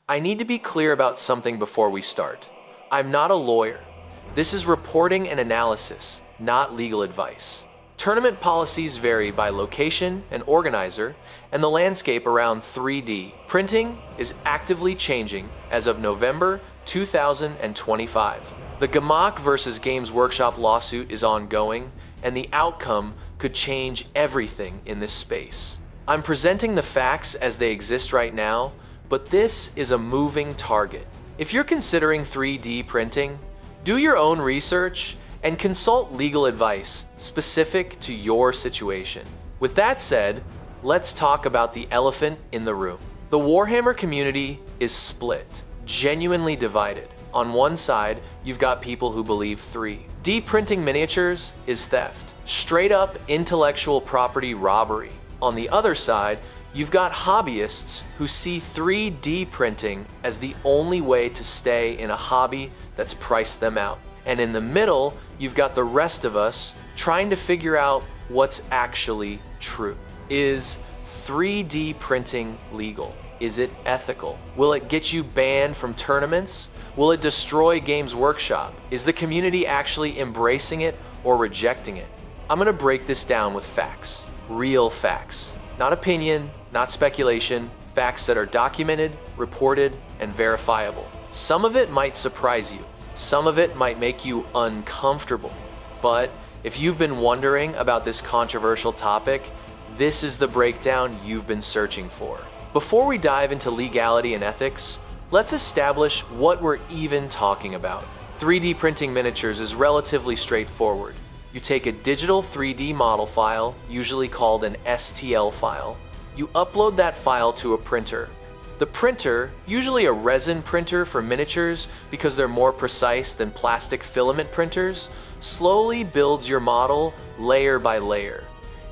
I need to be clear about something before we start. I'm not a lawyer. This is reporting and analysis, not legal advice. Tournament policies vary by location and organizer, and the landscape around 3D printing is actively changing as of November 2025. The Gamak versus Games Workshop lawsuit is ongoing, and the outcome could change everything in this space. I'm presenting the facts as they exist right now, but this is a moving target. If you're considering 3D printing, do your own research and consult legal advice specific to your situation. With that said, let's talk about the elephant in the room. The Warhammer community is split, genuinely divided. On one side, you've got people who believe 3D printing miniatures is theft, straight up intellectual property robbery. On the other side, you've got hobbyists who see 3D printing as the only way to stay in a hobby that's priced them out. And in the middle, you've got the rest of us trying to figure out what's actually true. Is 3D printing legal? Is it ethical? Will it get you banned from tournaments? Will it destroy Games Workshop? Is the community actually embracing it or rejecting it? I'm gonna break this down with facts, real facts. Not opinion, not speculation, facts that are documented, reported, and verifiable. Some of it might surprise you. Some of it might make you uncomfortable. But if you've been wondering about this controversial topic, this is the breakdown you've been searching for. Before we dive into legality and ethics, let's establish what we're even talking about. 3D printing miniatures is relatively straightforward. You take a digital 3D model file, usually called an STL file. You upload that file to a printer. The printer, usually a resin printer for miniatures because they're more precise than plastic filament printers, slowly builds your model layer by layer.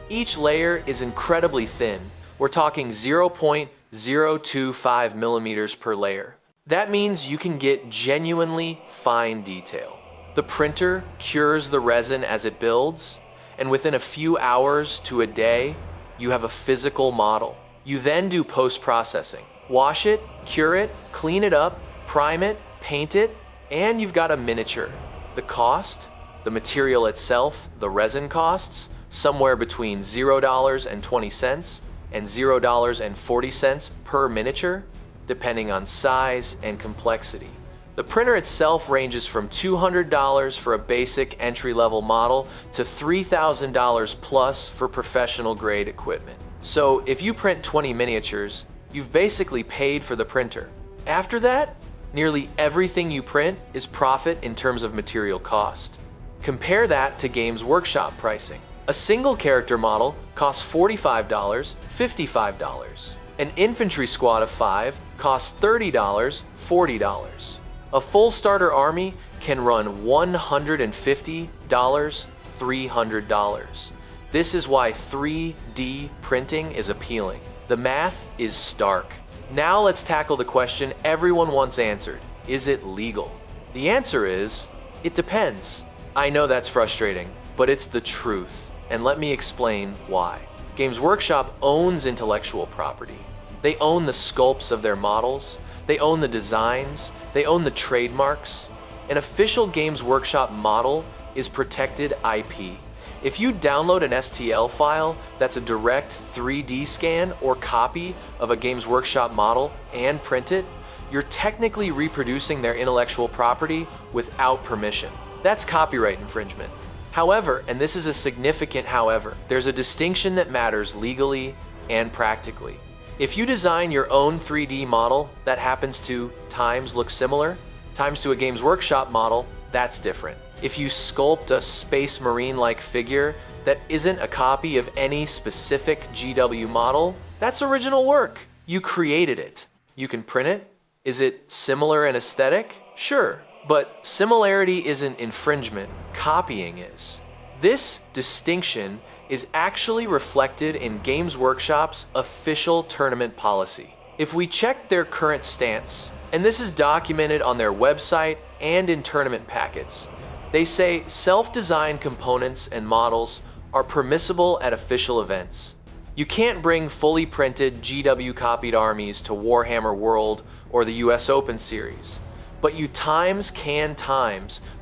Each layer is incredibly thin. We're talking 0.025 millimeters per layer. That means you can get genuinely fine detail. The printer cures the resin as it builds, and within a few hours to a day, you have a physical model. You then do post-processing. Wash it, cure it, clean it up, prime it, paint it, and you've got a miniature. The cost, the material itself, the resin costs, somewhere between $0.20 and $0.40 per miniature, depending on size and complexity. The printer itself ranges from $200 for a basic entry-level model to $3,000 plus for professional grade equipment. So if you print 20 miniatures, you've basically paid for the printer. After that, nearly everything you print is profit in terms of material cost. Compare that to Games Workshop pricing. A single character model costs $45, $55. An infantry squad of 5 costs $30, $40. A full starter army can run $150, $300. This is why 3D printing is appealing. The math is stark. Now let's tackle the question everyone wants answered. Is it legal? The answer is, it depends. I know that's frustrating, but it's the truth. And let me explain why. Games Workshop owns intellectual property. They own the sculpts of their models. They own the designs. They own the trademarks. An official Games Workshop model is protected IP. If you download an STL file that's a direct 3D scan or copy of a Games Workshop model and print it, you're technically reproducing their intellectual property without permission. That's copyright infringement. However, and this is a significant however, there's a distinction that matters legally and practically. If you design your own 3D model that happens to times look similar, times to a Games Workshop model, that's different. If you sculpt a Space Marine-like figure that isn't a copy of any specific GW model, that's original work. You created it. You can print it. Is it similar in aesthetic? Sure, but similarity isn't infringement. Copying is. This distinction is actually reflected in Games Workshop's official tournament policy. If we check their current stance, and this is documented on their website and in tournament packets, they say self-designed components and models are permissible at official events. You can't bring fully printed GW copied armies to Warhammer World or the US Open Series, but you can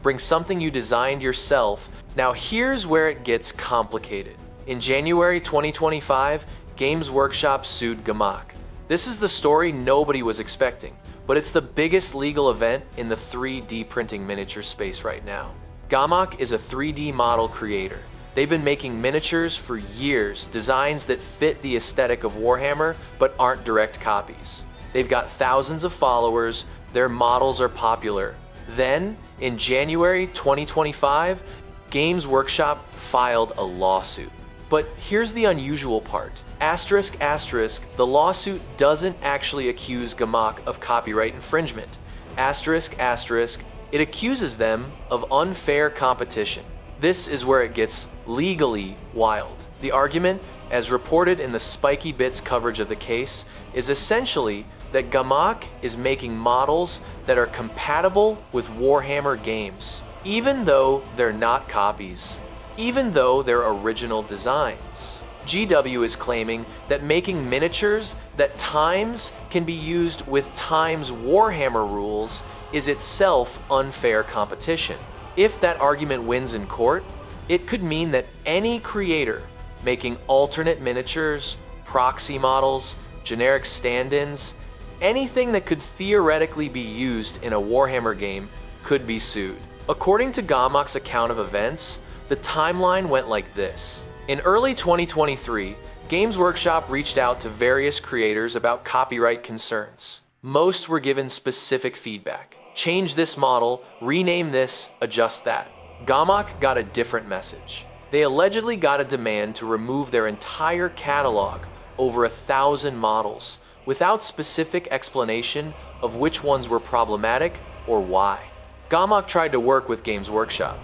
bring something you designed yourself. Now here's where it gets complicated. In January 2025, Games Workshop sued Gamak. This is the story nobody was expecting, but it's the biggest legal event in the 3D printing miniature space right now. Gamak is a 3D model creator. They've been making miniatures for years, designs that fit the aesthetic of Warhammer but aren't direct copies. They've got thousands of followers, their models are popular. Then, in January 2025, Games Workshop filed a lawsuit. But here's the unusual part. The lawsuit doesn't actually accuse Gamak of copyright infringement. It accuses them of unfair competition. This is where it gets legally wild. The argument, as reported in the Spiky Bits coverage of the case, is essentially that Gamak is making models that are compatible with Warhammer games, even though they're not copies, even though they're original designs. GW is claiming that making miniatures that can be used with Warhammer rules is itself unfair competition. If that argument wins in court, it could mean that any creator making alternate miniatures, proxy models, generic stand-ins, anything that could theoretically be used in a Warhammer game could be sued. According to Gamak's account of events, the timeline went like this. In early 2023, Games Workshop reached out to various creators about copyright concerns. Most were given specific feedback. Change this model, rename this, adjust that. Gamak got a different message. They allegedly got a demand to remove their entire catalog, over 1,000 models, without specific explanation of which ones were problematic or why. Gamak tried to work with Games Workshop.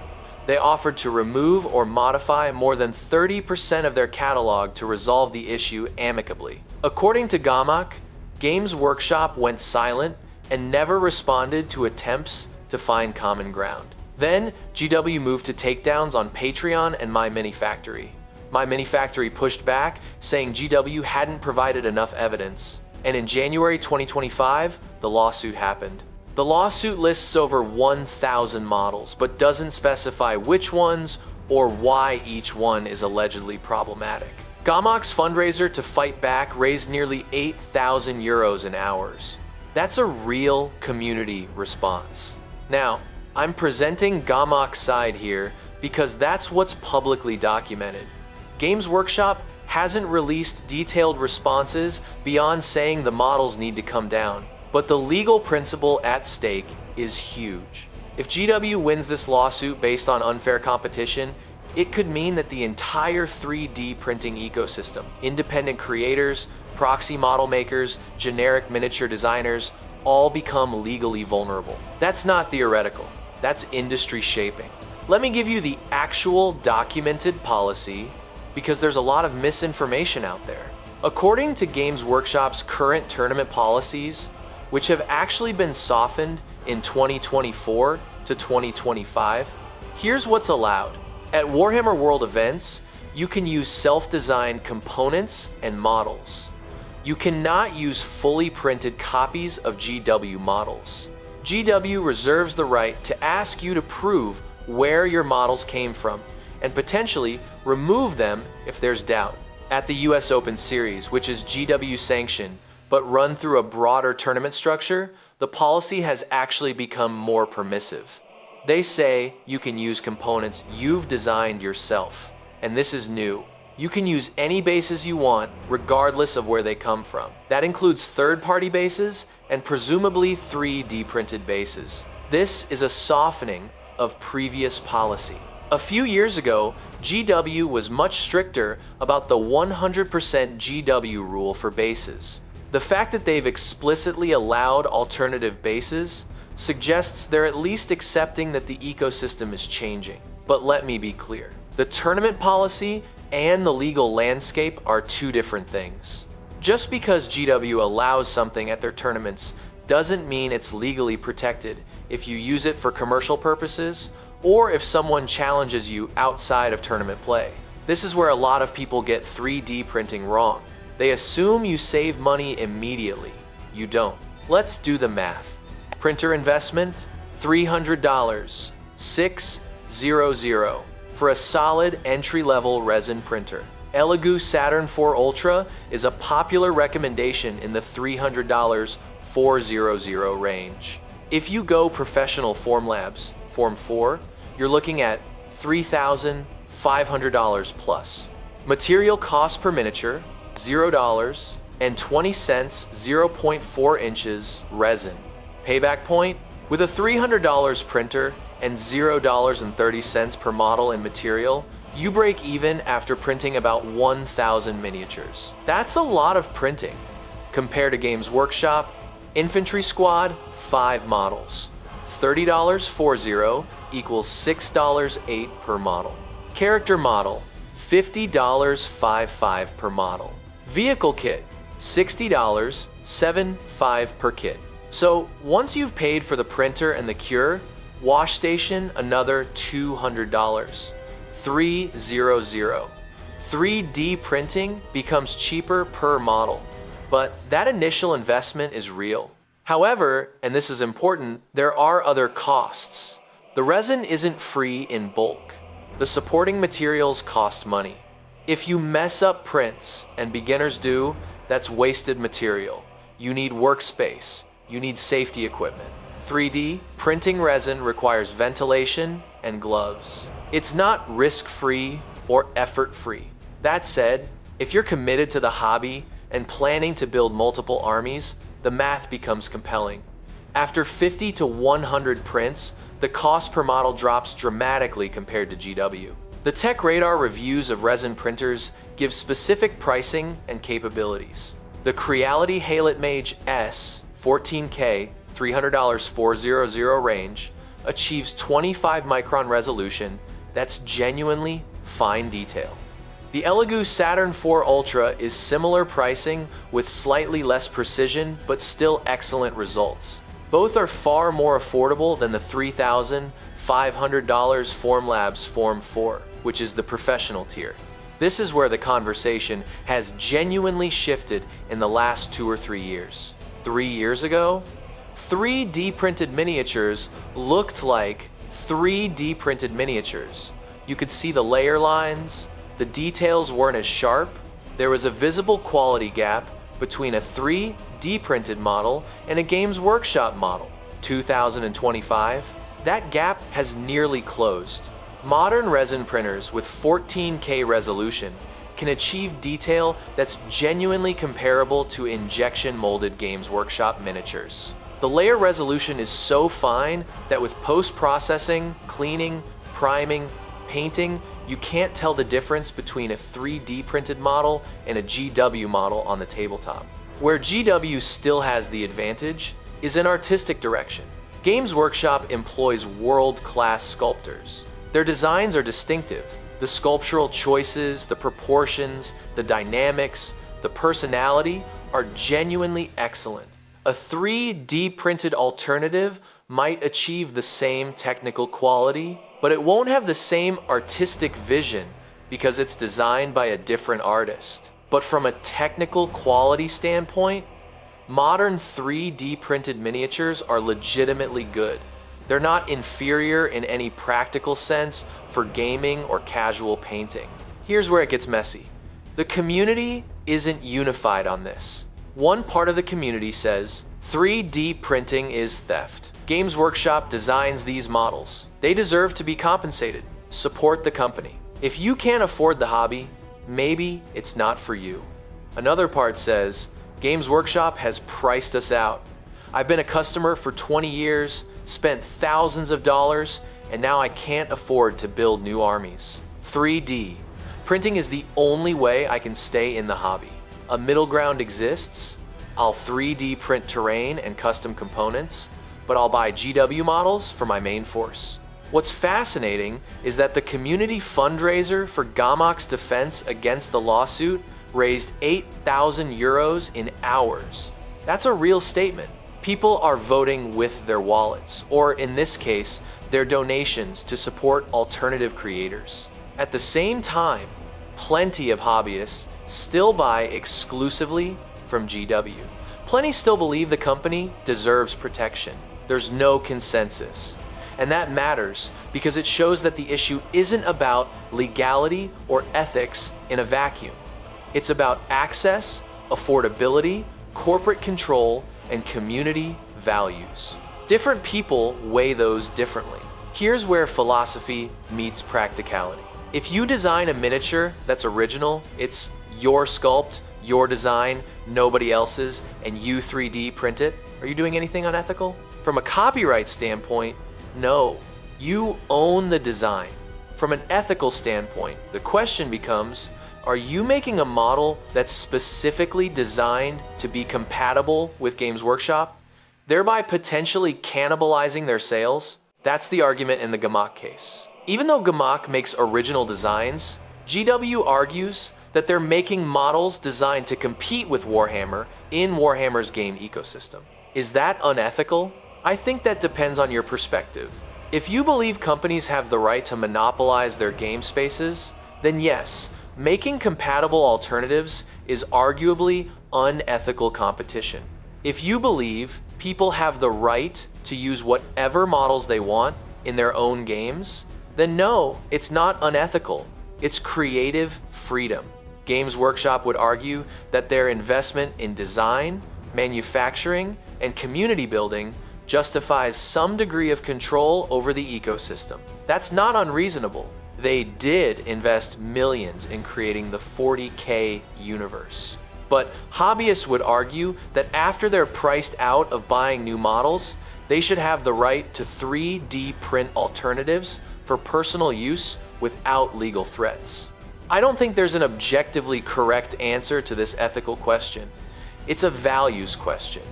They offered to remove or modify more than 30% of their catalog to resolve the issue amicably. According to Gamak, Games Workshop went silent and never responded to attempts to find common ground. Then, GW moved to takedowns on Patreon and My Mini Factory. My Mini Factory pushed back, saying GW hadn't provided enough evidence. And in January 2025, the lawsuit happened. The lawsuit lists over 1,000 models, but doesn't specify which ones or why each one is allegedly problematic. Gamak's fundraiser to fight back raised nearly 8,000 euros in hours. That's a real community response. Now, I'm presenting Gamak's side here because that's what's publicly documented. Games Workshop hasn't released detailed responses beyond saying the models need to come down. But the legal principle at stake is huge. If GW wins this lawsuit based on unfair competition, it could mean that the entire 3D printing ecosystem, independent creators, proxy model makers, generic miniature designers, all become legally vulnerable. That's not theoretical, that's industry shaping. Let me give you the actual documented policy because there's a lot of misinformation out there. According to Games Workshop's current tournament policies, which have actually been softened in 2024 to 2025, here's what's allowed. At Warhammer World events, you can use self-designed components and models. You cannot use fully printed copies of GW models. GW reserves the right to ask you to prove where your models came from and potentially remove them if there's doubt. At the US Open Series, which is GW sanctioned, but run through a broader tournament structure, the policy has actually become more permissive. They say you can use components you've designed yourself, and this is new. You can use any bases you want, regardless of where they come from. That includes third-party bases and presumably 3D printed bases. This is a softening of previous policy. A few years ago, GW was much stricter about the 100% GW rule for bases. The fact that they've explicitly allowed alternative bases suggests they're at least accepting that the ecosystem is changing. But let me be clear. The tournament policy and the legal landscape are two different things. Just because GW allows something at their tournaments doesn't mean it's legally protected if you use it for commercial purposes or if someone challenges you outside of tournament play. This is where a lot of people get 3D printing wrong. They assume you save money immediately. You don't. Let's do the math. Printer investment, $300, $600 for a solid entry-level resin printer. Elegoo Saturn 4 Ultra is a popular recommendation in the $300 $400 range. If you go professional Formlabs, Form 4, you're looking at $3,500 plus. Material cost per miniature, $0 and 20 cents 0.4 inches resin. Payback point, with a $300 printer and $0.30 per model in material, you break even after printing about 1,000 miniatures. That's a lot of printing. Compared to Games Workshop, Infantry Squad, 5 models. $30 40 equals $6.08 per model. Character model, $50 55 per model. Vehicle kit, $60 75 per kit. So once you've paid for the printer and the cure, wash station, another $200. 300. 3D printing becomes cheaper per model, but that initial investment is real. However, and this is important, there are other costs. The resin isn't free in bulk. The supporting materials cost money. If you mess up prints, and beginners do, that's wasted material. You need workspace. You need safety equipment. 3D printing resin requires ventilation and gloves. It's not risk-free or effort-free. That said, if you're committed to the hobby and planning to build multiple armies, the math becomes compelling. After 50 to 100 prints, the cost per model drops dramatically compared to GW. The Tech Radar reviews of resin printers give specific pricing and capabilities. The Creality Halet Mage S 14K $300 400 range achieves 25 micron resolution that's genuinely fine detail. The Elegoo Saturn 4 Ultra is similar pricing with slightly less precision but still excellent results. Both are far more affordable than the $3,500 Formlabs Form 4, which is the professional tier. This is where the conversation has genuinely shifted in the last 2 or 3 years. 3 years ago, 3D printed miniatures looked like 3D printed miniatures. You could see the layer lines, the details weren't as sharp, there was a visible quality gap between a 3D printed model and a Games Workshop model. 2025, that gap has nearly closed. Modern resin printers with 14K resolution can achieve detail that's genuinely comparable to injection molded Games Workshop miniatures. The layer resolution is so fine that with post-processing, cleaning, priming, painting, you can't tell the difference between a 3D printed model and a GW model on the tabletop. Where GW still has the advantage is in artistic direction. Games Workshop employs world-class sculptors. Their designs are distinctive. The sculptural choices, the proportions, the dynamics, the personality are genuinely excellent. A 3D printed alternative might achieve the same technical quality, but it won't have the same artistic vision because it's designed by a different artist. But from a technical quality standpoint, modern 3D printed miniatures are legitimately good. They're not inferior in any practical sense for gaming or casual painting. Here's where it gets messy. The community isn't unified on this. One part of the community says 3D printing is theft. Games Workshop designs these models. They deserve to be compensated. Support the company. If you can't afford the hobby, maybe it's not for you. Another part says Games Workshop has priced us out. I've been a customer for 20 years, spent thousands of dollars, and now I can't afford to build new armies. 3D. Printing is the only way I can stay in the hobby. A middle ground exists. I'll 3D print terrain and custom components, but I'll buy GW models for my main force. What's fascinating is that the community fundraiser for Gamok's defense against the lawsuit raised 8,000 euros in hours. That's a real statement. People are voting with their wallets, or in this case, their donations to support alternative creators. At the same time, plenty of hobbyists still buy exclusively from GW. Plenty still believe the company deserves protection. There's no consensus. And that matters because it shows that the issue isn't about legality or ethics in a vacuum. It's about access, affordability, corporate control, and community values. Different people weigh those differently. Here's where philosophy meets practicality. If you design a miniature that's original, it's your sculpt, your design, nobody else's, and you 3D print it, are you doing anything unethical? From a copyright standpoint, no. You own the design. From an ethical standpoint, the question becomes, are you making a model that's specifically designed to be compatible with Games Workshop, thereby potentially cannibalizing their sales? That's the argument in the Gamok case. Even though Gamok makes original designs, GW argues that they're making models designed to compete with Warhammer in Warhammer's game ecosystem. Is that unethical? I think that depends on your perspective. If you believe companies have the right to monopolize their game spaces, then yes, making compatible alternatives is arguably unethical competition. If you believe people have the right to use whatever models they want in their own games, then no, it's not unethical. It's creative freedom. Games Workshop would argue that their investment in design, manufacturing, and community building justifies some degree of control over the ecosystem. That's not unreasonable. They did invest millions in creating the 40K universe. But hobbyists would argue that after they're priced out of buying new models, they should have the right to 3D print alternatives for personal use without legal threats. I don't think there's an objectively correct answer to this ethical question. It's a values question,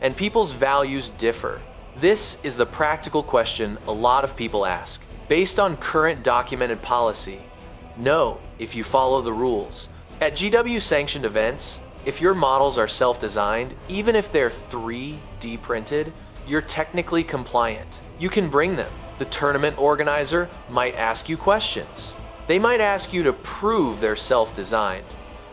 and people's values differ. This is the practical question a lot of people ask. Based on current documented policy, no, if you follow the rules. At GW-sanctioned events, if your models are self-designed, even if they're 3D printed, you're technically compliant. You can bring them. The tournament organizer might ask you questions. They might ask you to prove they're self-designed,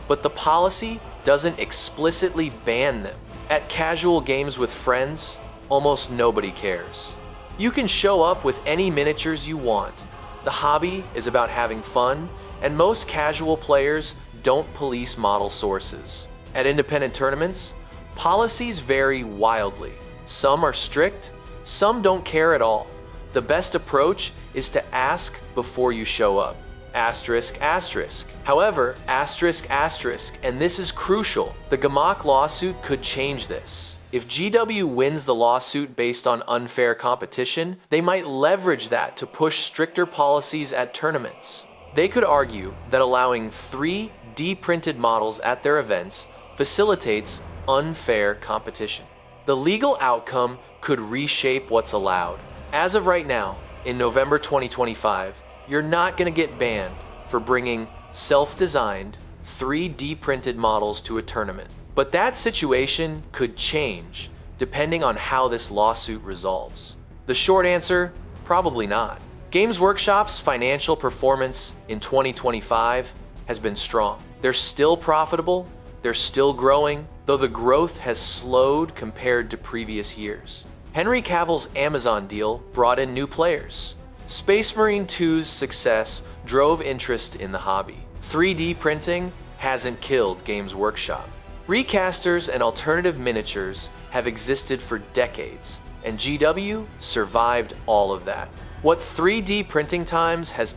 but the policy doesn't explicitly ban them. At casual games with friends, almost nobody cares. You can show up with any miniatures you want. The hobby is about having fun, and most casual players don't police model sources. At independent tournaments, policies vary wildly. Some are strict, some don't care at all. The best approach is to ask before you show up. Asterisk, asterisk. However, asterisk, asterisk, and this is crucial, the Gamok lawsuit could change this. If GW wins the lawsuit based on unfair competition, they might leverage that to push stricter policies at tournaments. They could argue that allowing 3D printed models at their events facilitates unfair competition. The legal outcome could reshape what's allowed. As of right now, in November 2025, you're not going to get banned for bringing self-designed 3D printed models to a tournament. But that situation could change depending on how this lawsuit resolves. The short answer, probably not. Games Workshop's financial performance in 2025 has been strong. They're still profitable, they're still growing, though the growth has slowed compared to previous years. Henry Cavill's Amazon deal brought in new players. Space Marine 2's success drove interest in the hobby. 3D printing hasn't killed Games Workshop. Recasters and alternative miniatures have existed for decades, and GW survived all of that. What 3D printing has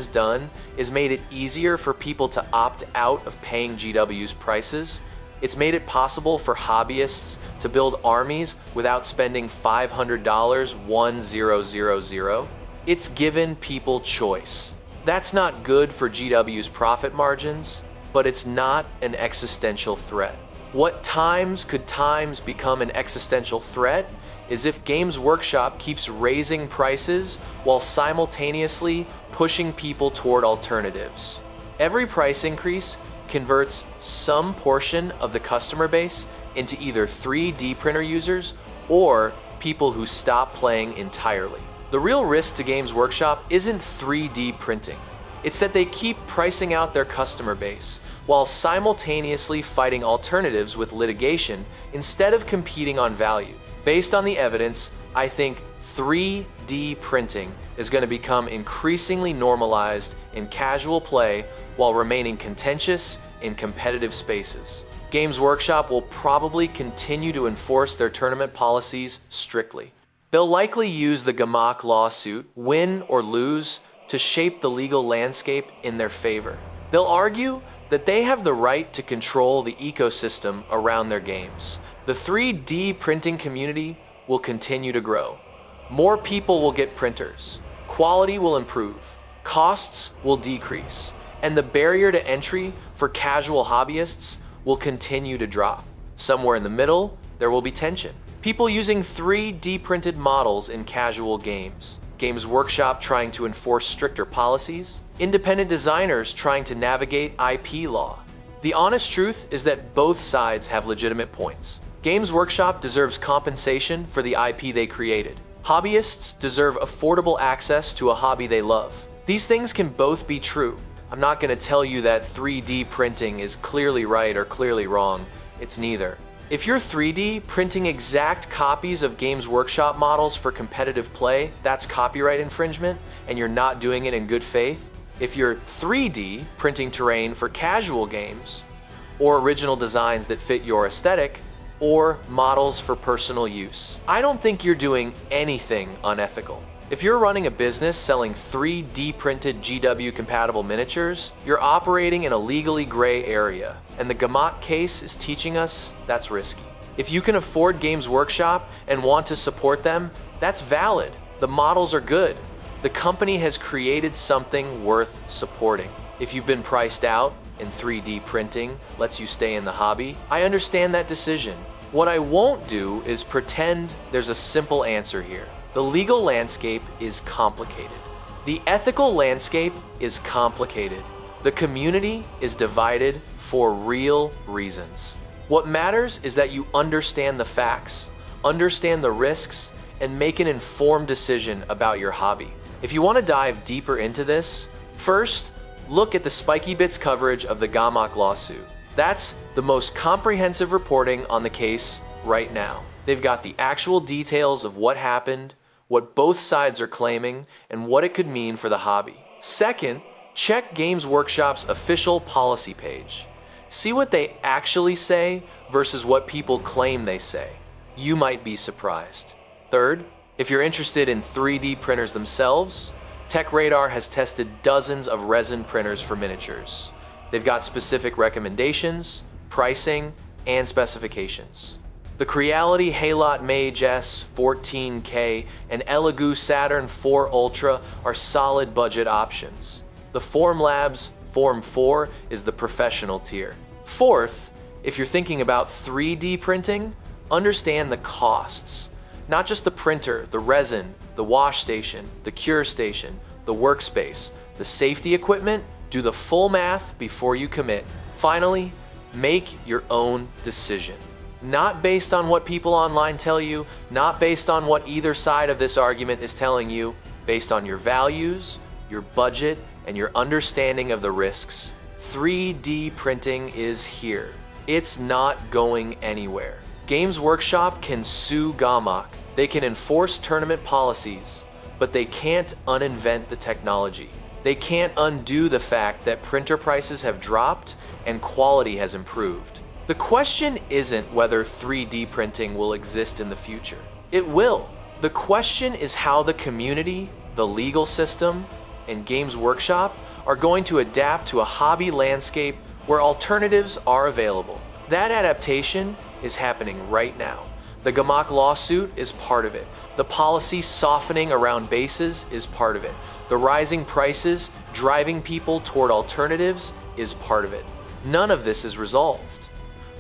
done is made it easier for people to opt out of paying GW's prices. It's made it possible for hobbyists to build armies without spending $500 It's given people choice. That's not good for GW's profit margins, but it's not an existential threat. What could become an existential threat is if Games Workshop keeps raising prices while simultaneously pushing people toward alternatives. Every price increase converts some portion of the customer base into either 3D printer users or people who stop playing entirely. The real risk to Games Workshop isn't 3D printing. It's that they keep pricing out their customer base while simultaneously fighting alternatives with litigation instead of competing on value. Based on the evidence, I think 3D printing is going to become increasingly normalized in casual play while remaining contentious in competitive spaces. Games Workshop will probably continue to enforce their tournament policies strictly. They'll likely use the Gamak lawsuit, win or lose, to shape the legal landscape in their favor. They'll argue that they have the right to control the ecosystem around their games. The 3D printing community will continue to grow. More people will get printers, quality will improve, costs will decrease, and the barrier to entry for casual hobbyists will continue to drop. Somewhere in the middle, there will be tension. People using 3D printed models in casual games, Games Workshop trying to enforce stricter policies, independent designers trying to navigate IP law. The honest truth is that both sides have legitimate points. Games Workshop deserves compensation for the IP they created. Hobbyists deserve affordable access to a hobby they love. These things can both be true. I'm not going to tell you that 3D printing is clearly right or clearly wrong. It's neither. If you're 3D printing exact copies of Games Workshop models for competitive play, that's copyright infringement, and you're not doing it in good faith. If you're 3D printing terrain for casual games, or original designs that fit your aesthetic, or models for personal use, I don't think you're doing anything unethical. If you're running a business selling 3D printed GW compatible miniatures, you're operating in a legally gray area, and the Gamak case is teaching us that's risky. If you can afford Games Workshop and want to support them, that's valid. The models are good. The company has created something worth supporting. If you've been priced out and 3D printing lets you stay in the hobby, I understand that decision. What I won't do is pretend there's a simple answer here. The legal landscape is complicated. The ethical landscape is complicated. The community is divided for real reasons. What matters is that you understand the facts, understand the risks, and make an informed decision about your hobby. If you want to dive deeper into this, first, look at the Spiky Bits coverage of the Gamak lawsuit. That's the most comprehensive reporting on the case right now. They've got the actual details of what happened, what both sides are claiming, and what it could mean for the hobby. Second, check Games Workshop's official policy page. See what they actually say versus what people claim they say. You might be surprised. Third, if you're interested in 3D printers themselves, TechRadar has tested dozens of resin printers for miniatures. They've got specific recommendations, pricing, and specifications. The Creality Halot Mage S 14K and Elegoo Saturn IV Ultra are solid budget options. The Formlabs Form 4 is the professional tier. Fourth, if you're thinking about 3D printing, understand the costs. Not just the printer, the resin, the wash station, the cure station, the workspace, the safety equipment. Do the full math before you commit. Finally, make your own decision. Not based on what people online tell you, not based on what either side of this argument is telling you, based on your values, your budget, and your understanding of the risks. 3D printing is here. It's not going anywhere. Games Workshop can sue Gamak. They can enforce tournament policies, but they can't uninvent the technology. They can't undo the fact that printer prices have dropped and quality has improved. The question isn't whether 3D printing will exist in the future. It will. The question is how the community, the legal system, and Games Workshop are going to adapt to a hobby landscape where alternatives are available. That adaptation is happening right now. The Gamak lawsuit is part of it. The policy softening around bases is part of it. The rising prices driving people toward alternatives is part of it. None of this is resolved.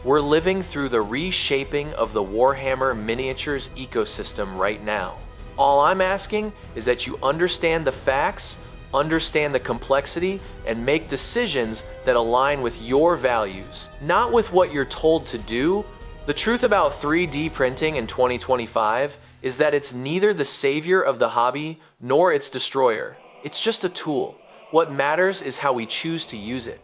We're living through the reshaping of the Warhammer miniatures ecosystem right now. All I'm asking is that you understand the facts, understand the complexity, and make decisions that align with your values, not with what you're told to do. The truth about 3D printing in 2025 is that it's neither the savior of the hobby nor its destroyer. It's just a tool. What matters is how we choose to use it.